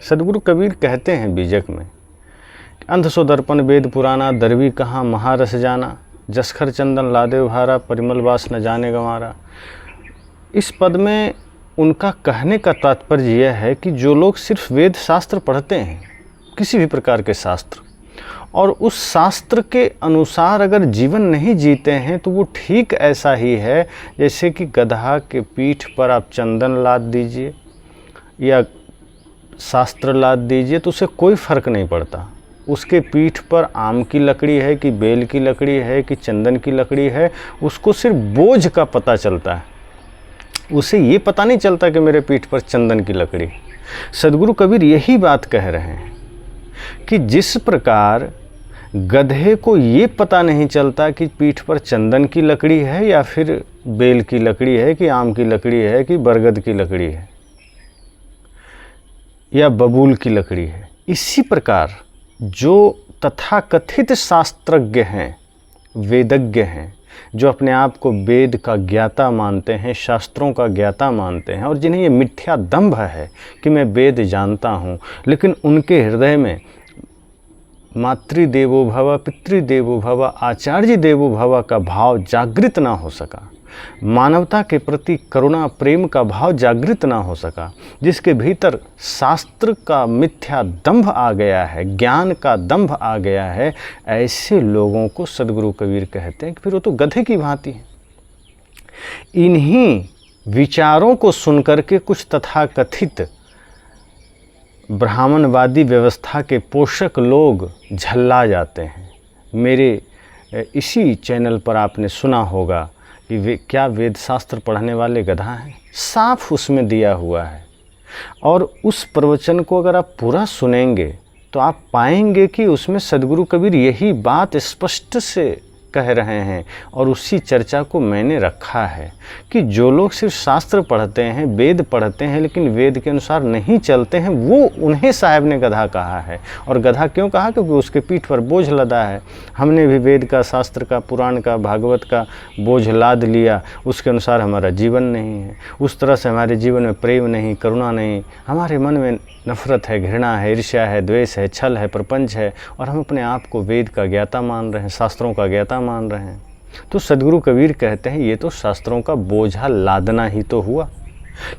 सदगुरु कबीर कहते हैं बीजक में, अंध सो दर्पण वेद पुराना, दरवी कहाँ महारस जाना, जसखर चंदन लादे भारा, परिमल वास न जाने गंवारा। इस पद में उनका कहने का तात्पर्य यह है कि जो लोग सिर्फ वेद शास्त्र पढ़ते हैं, किसी भी प्रकार के शास्त्र, और उस शास्त्र के अनुसार अगर जीवन नहीं जीते हैं तो वो ठीक ऐसा ही है जैसे कि गधा के पीठ पर आप चंदन लाद दीजिए या शास्त्र लाद दीजिए तो उसे कोई फ़र्क नहीं पड़ता। उसके पीठ पर आम की लकड़ी है कि बेल की लकड़ी है कि चंदन की लकड़ी है, उसको सिर्फ बोझ का पता चलता है, उसे ये पता नहीं चलता कि मेरे पीठ पर चंदन की लकड़ी। सदगुरु कबीर यही बात कह रहे हैं कि जिस प्रकार गधे को ये पता नहीं चलता कि पीठ पर चंदन की लकड़ी है या फिर बेल की लकड़ी है कि आम की लकड़ी है कि बरगद की लकड़ी है या बबूल की लकड़ी है, इसी प्रकार जो तथाकथित शास्त्रज्ञ हैं, वेदज्ञ हैं, जो अपने आप को वेद का ज्ञाता मानते हैं, शास्त्रों का ज्ञाता मानते हैं, और जिन्हें ये मिथ्या दंभ है कि मैं वेद जानता हूँ, लेकिन उनके हृदय में मातृदेवो भव, पितृदेवो भव, आचार्य देवो भव का भाव जागृत ना हो सका, मानवता के प्रति करुणा प्रेम का भाव जागृत ना हो सका, जिसके भीतर शास्त्र का मिथ्या दंभ आ गया है, ज्ञान का दंभ आ गया है, ऐसे लोगों को सदगुरु कबीर कहते हैं कि फिर वो तो गधे की भांति है। इन्हीं विचारों को सुनकर के कुछ तथाकथित ब्राह्मणवादी व्यवस्था के पोषक लोग झल्ला जाते हैं। मेरे इसी चैनल पर आपने सुना होगा कि क्या वेद शास्त्र पढ़ने वाले गधा हैं, साफ उसमें दिया हुआ है। और उस प्रवचन को अगर आप पूरा सुनेंगे तो आप पाएंगे कि उसमें सदगुरु कबीर यही बात स्पष्ट से कह रहे हैं, और उसी चर्चा को मैंने रखा है कि जो लोग सिर्फ शास्त्र पढ़ते हैं, वेद पढ़ते हैं, लेकिन वेद के अनुसार नहीं चलते हैं, वो उन्हें साहब ने गधा कहा है। और गधा क्यों कहा? क्योंकि उसके पीठ पर बोझ लदा है। हमने भी वेद का, शास्त्र का, पुराण का, भागवत का बोझ लाद लिया, उसके अनुसार हमारा जीवन नहीं है, उस तरह से हमारे जीवन में प्रेम नहीं, करुणा नहीं, हमारे मन में नफरत है, घृणा है, ईर्ष्या है, द्वेष है, छल है, प्रपंच है, और हम अपने आप को वेद का ज्ञाता मान रहे हैं, शास्त्रों का ज्ञाता मान रहे हैं। तो सदगुरु कबीर कहते हैं ये तो शास्त्रों का बोझा लादना ही तो हुआ,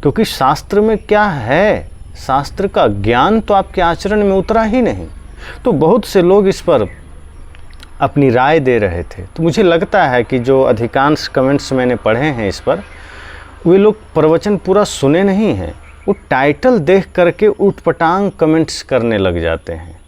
क्योंकि शास्त्र में क्या है, शास्त्र का ज्ञान तो आपके आचरण में उतरा ही नहीं। तो बहुत से लोग इस पर अपनी राय दे रहे थे। तो मुझे लगता है कि जो अधिकांश कमेंट्स मैंने पढ़े हैं इस पर, वे लोग प्रवचन पूरा सुने नहीं हैं, वो टाइटल देख करके उटपटांग कमेंट्स करने लग जाते हैं।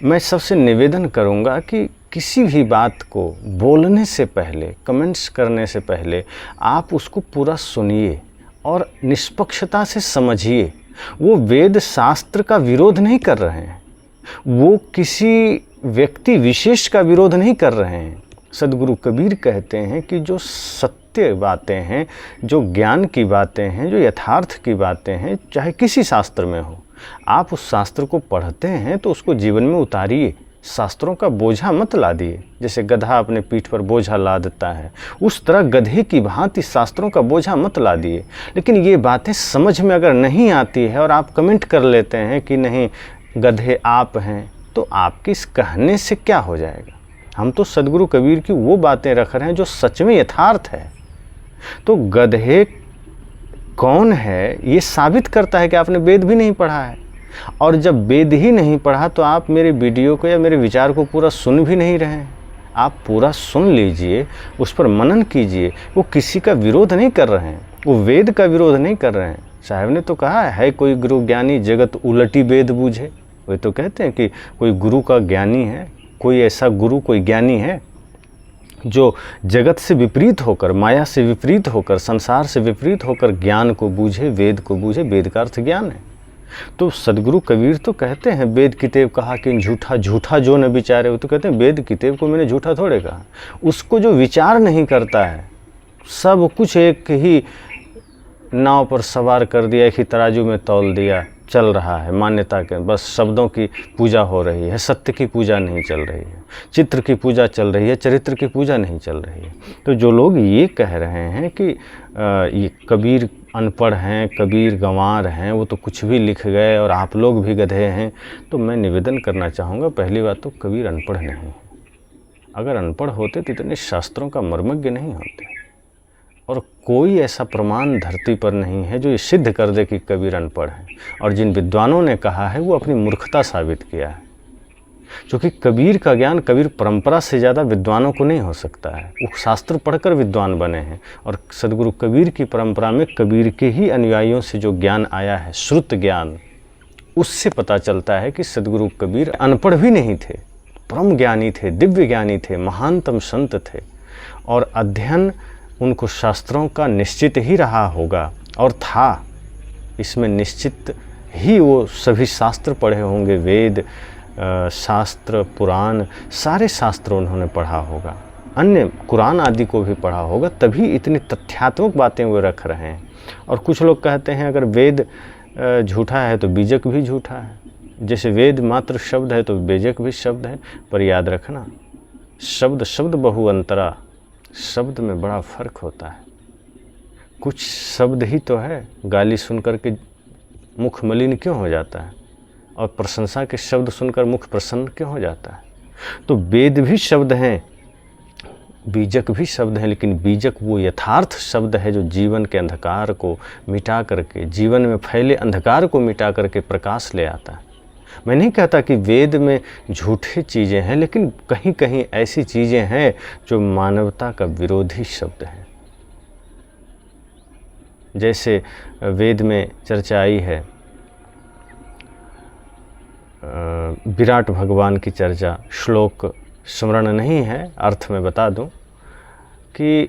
मैं सबसे निवेदन करूंगा कि किसी भी बात को बोलने से पहले, कमेंट्स करने से पहले आप उसको पूरा सुनिए और निष्पक्षता से समझिए। वो वेद शास्त्र का विरोध नहीं कर रहे हैं, वो किसी व्यक्ति विशेष का विरोध नहीं कर रहे हैं। सदगुरु कबीर कहते हैं कि जो सत्य बातें हैं, जो ज्ञान की बातें हैं, जो यथार्थ की बातें हैं, चाहे किसी शास्त्र में हो, आप उस शास्त्र को पढ़ते हैं तो उसको जीवन में उतारिए, शास्त्रों का बोझा मत लादिए। जैसे गधा अपने पीठ पर बोझा लादता है, उस तरह गधे की भांति शास्त्रों का बोझा मत लादिए। लेकिन ये बातें समझ में अगर नहीं आती है और आप कमेंट कर लेते हैं कि नहीं गधे आप हैं, तो आपके इस कहने से क्या हो जाएगा? हम तो सदगुरु कबीर की वो बातें रख रहे हैं जो सच में यथार्थ है। तो गधे कौन है ये साबित करता है कि आपने वेद भी नहीं पढ़ा है, और जब वेद ही नहीं पढ़ा तो आप मेरे वीडियो को या मेरे विचार को पूरा सुन भी नहीं रहे हैं। आप पूरा सुन लीजिए, उस पर मनन कीजिए। वो किसी का विरोध नहीं कर रहे हैं, वो वेद का विरोध नहीं कर रहे हैं। साहब ने तो कहा है कोई गुरु ज्ञानी जगत उलटी वेद बूझे। वे तो कहते हैं कि कोई गुरु का ज्ञानी है, कोई ऐसा गुरु, कोई ज्ञानी है जो जगत से विपरीत होकर, माया से विपरीत होकर, संसार से विपरीत होकर ज्ञान को बूझे, वेद को बूझे। वेद का अर्थ ज्ञान है। तो सदगुरु कबीर तो कहते हैं वेद किताब कहा कि झूठा झूठा जो न विचारे। वो तो कहते हैं वेद किताब को मैंने झूठा थोड़े कहा। उसको जो विचार नहीं करता है, सब कुछ एक ही नाव पर सवार कर दिया, एक ही तराजू में तौल दिया, चल रहा है मान्यता के, बस शब्दों की पूजा हो रही है, सत्य की पूजा नहीं चल रही है, चित्र की पूजा चल रही है, चरित्र की पूजा नहीं चल रही है। तो जो लोग ये कह रहे हैं कि ये कबीर अनपढ़ हैं, कबीर गंवार हैं, वो तो कुछ भी लिख गए और आप लोग भी गधे हैं। तो मैं निवेदन करना चाहूँगा, पहली बात तो कबीर अनपढ़ नहीं है। अगर अनपढ़ होते तो इतने शास्त्रों का मर्मज्ञ नहीं होते। और कोई ऐसा प्रमाण धरती पर नहीं है जो ये सिद्ध कर दे कि कबीर अनपढ़ है। और जिन विद्वानों ने कहा है वो अपनी मूर्खता साबित किया है, क्योंकि कबीर का ज्ञान कबीर परंपरा से ज़्यादा विद्वानों को नहीं हो सकता है। वो शास्त्र पढ़कर विद्वान बने हैं, और सदगुरु कबीर की परंपरा में कबीर के ही अनुयायियों से जो ज्ञान आया है, श्रुत ज्ञान, उससे पता चलता है कि सदगुरु कबीर अनपढ़ भी नहीं थे, परम ज्ञानी थे, दिव्य ज्ञानी थे, महानतम संत थे। और अध्ययन उनको शास्त्रों का निश्चित ही रहा होगा और था, इसमें निश्चित ही वो सभी शास्त्र पढ़े होंगे, वेद शास्त्र, पुराण, सारे शास्त्र उन्होंने पढ़ा होगा, अन्य कुरान आदि को भी पढ़ा होगा, तभी इतनी तथ्यात्मक बातें वो रख रहे हैं। और कुछ लोग कहते हैं अगर वेद झूठा है तो बीजक भी झूठा है, जैसे वेद मात्र शब्द है तो बीजक भी शब्द है। पर याद रखना, शब्द शब्द बहु अंतरा, शब्द में बड़ा फर्क होता है। कुछ शब्द ही तो है, गाली सुनकर के मुख मलिन क्यों हो जाता है, और प्रशंसा के शब्द सुनकर मुख प्रसन्न क्यों हो जाता है। तो वेद भी शब्द हैं, बीजक भी शब्द हैं, लेकिन बीजक वो यथार्थ शब्द है जो जीवन के अंधकार को मिटा करके, जीवन में फैले अंधकार को मिटा करके प्रकाश ले आता है। मैं नहीं कहता कि वेद में झूठी चीज़ें हैं, लेकिन कहीं कहीं ऐसी चीज़ें हैं जो मानवता का विरोधी शब्द है। जैसे वेद में चर्चा आई है, विराट भगवान की चर्चा, श्लोक स्मरण नहीं है, अर्थ में बता दूं कि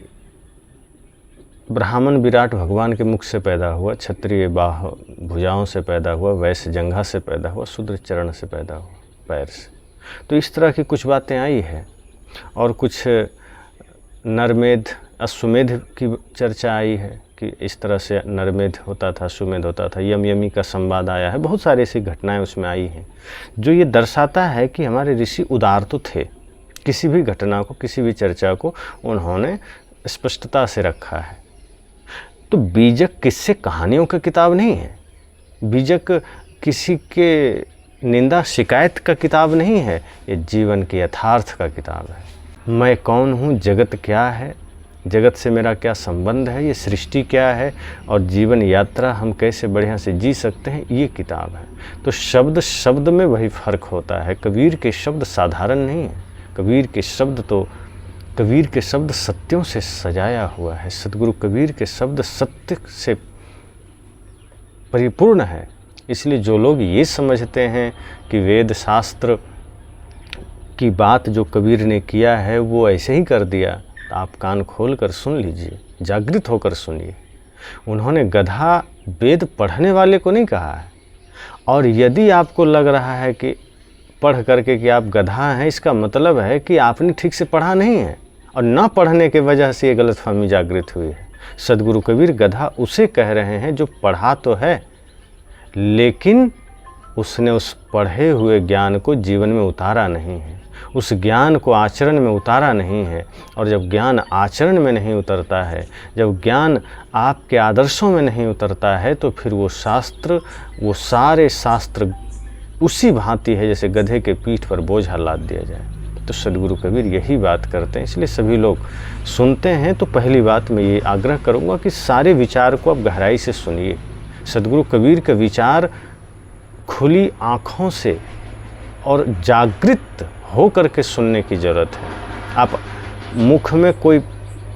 ब्राह्मण विराट भगवान के मुख से पैदा हुआ, क्षत्रिय बाह भुजाओं से पैदा हुआ, वैश्य जंघा से पैदा हुआ, शूद्र चरण से पैदा हुआ, पैर से। तो इस तरह की कुछ बातें आई है। और कुछ नरमेध अश्वमेध की चर्चा आई है कि इस तरह से नरमेध होता था, अश्वमेध होता था, यम यमी का संवाद आया है। बहुत सारी ऐसी घटनाएं उसमें आई हैं जो ये दर्शाता है कि हमारे ऋषि उदार तो थे, किसी भी घटना को, किसी भी चर्चा को उन्होंने स्पष्टता से रखा है। तो बीजक किससे कहानियों की किताब नहीं है, बीजक किसी के निंदा शिकायत का किताब नहीं है, ये जीवन के यथार्थ का किताब है। मैं कौन हूँ, जगत क्या है, जगत से मेरा क्या संबंध है, ये सृष्टि क्या है, और जीवन यात्रा हम कैसे बढ़िया से जी सकते हैं, ये किताब है। तो शब्द शब्द में वही फ़र्क होता है। कबीर के शब्द साधारण नहीं है, कबीर के शब्द सत्यों से सजाया हुआ है। सदगुरु कबीर के शब्द सत्य से परिपूर्ण है। इसलिए जो लोग ये समझते हैं कि वेद शास्त्र की बात जो कबीर ने किया है वो ऐसे ही कर दिया, तो आप कान खोल कर सुन लीजिए, जागृत होकर सुनिए। उन्होंने गधा वेद पढ़ने वाले को नहीं कहा है। और यदि आपको लग रहा है कि पढ़ करके कि आप गधा हैं, इसका मतलब है कि आपने ठीक से पढ़ा नहीं है, और ना पढ़ने के वजह से ये गलतफहमी जागृत हुई है। सदगुरु कबीर गधा उसे कह रहे हैं जो पढ़ा तो है, लेकिन उसने उस पढ़े हुए ज्ञान को जीवन में उतारा नहीं है, उस ज्ञान को आचरण में उतारा नहीं है। और जब ज्ञान आचरण में नहीं उतरता है, जब ज्ञान आपके आदर्शों में नहीं उतरता है, तो फिर वो शास्त्र, वो सारे शास्त्र उसी भांति है जैसे गधे के पीठ पर बोझा लाद दिया जाए। तो सदगुरु कबीर यही बात करते हैं। इसलिए सभी लोग सुनते हैं तो पहली बात मैं ये आग्रह करूँगा कि सारे विचार को आप गहराई से सुनिए। सदगुरु कबीर के विचार खुली आँखों से और जागृत हो करके सुनने की ज़रूरत है। आप मुख में कोई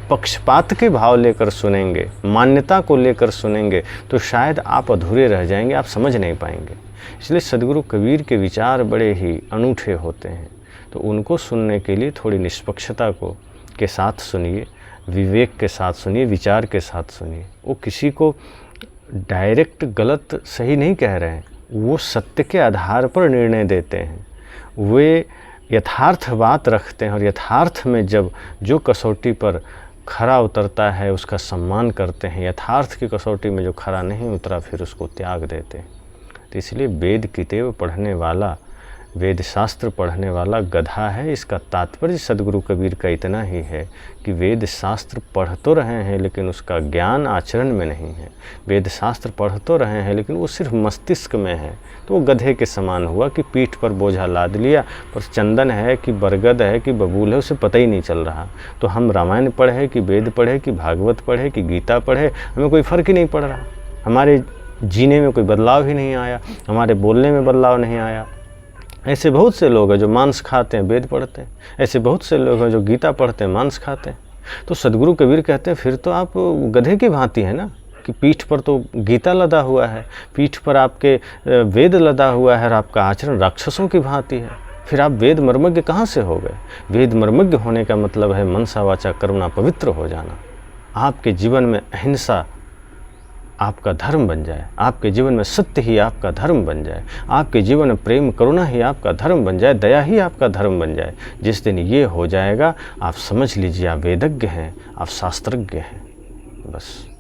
पक्षपात के भाव लेकर सुनेंगे, मान्यता को लेकर सुनेंगे, तो शायद आप अधूरे रह जाएंगे, आप समझ नहीं पाएंगे। इसलिए सदगुरु कबीर के विचार बड़े ही अनूठे होते हैं। तो उनको सुनने के लिए थोड़ी निष्पक्षता के साथ सुनिए, विवेक के साथ सुनिए, विचार के साथ सुनिए। वो किसी को डायरेक्ट गलत सही नहीं कह रहे हैं, वो सत्य के आधार पर निर्णय देते हैं, वे यथार्थ बात रखते हैं। और यथार्थ में जब जो कसौटी पर खरा उतरता है उसका सम्मान करते हैं, यथार्थ की कसौटी में जो खरा नहीं उतरा फिर उसको त्याग देते हैं। तो इसलिए वेद की टेव पढ़ने वाला वेद शास्त्र पढ़ने वाला गधा है। इसका तात्पर्य सदगुरु कबीर का इतना ही है कि वेद शास्त्र पढ़ तो रहे हैं लेकिन उसका ज्ञान आचरण में नहीं है। वेद शास्त्र पढ़ तो रहे हैं लेकिन वो सिर्फ मस्तिष्क में है, तो वो गधे के समान हुआ कि पीठ पर बोझा लाद लिया, पर चंदन है कि बरगद है कि बबूल है उसे पता ही नहीं चल रहा। तो हम रामायण पढ़े कि वेद पढ़े कि भागवत पढ़े कि गीता पढ़े, हमें कोई फ़र्क ही नहीं पड़ रहा। हमारे जीने में कोई बदलाव ही नहीं आया, हमारे बोलने में बदलाव नहीं आया। ऐसे बहुत से लोग हैं जो मांस खाते हैं वेद पढ़ते हैं, ऐसे बहुत से लोग हैं जो गीता पढ़ते हैं मांस खाते हैं। तो सदगुरु कबीर कहते हैं फिर तो आप गधे की भांति हैं ना, कि पीठ पर तो गीता लदा हुआ है, पीठ पर आपके वेद लदा हुआ है और आपका आचरण राक्षसों की भांति है। फिर आप वेद मर्मज्ञ कहाँ से हो गए? वेद मर्मज्ञ होने का मतलब है मनसा वाचा कर्मणा पवित्र हो जाना। आपके जीवन में अहिंसा आपका धर्म बन जाए, आपके जीवन में सत्य ही आपका धर्म बन जाए, आपके जीवन में प्रेम करुणा ही आपका धर्म बन जाए, दया ही आपका धर्म बन जाए। जिस दिन ये हो जाएगा आप समझ लीजिए आप वेदज्ञ हैं, आप शास्त्रज्ञ हैं। बस।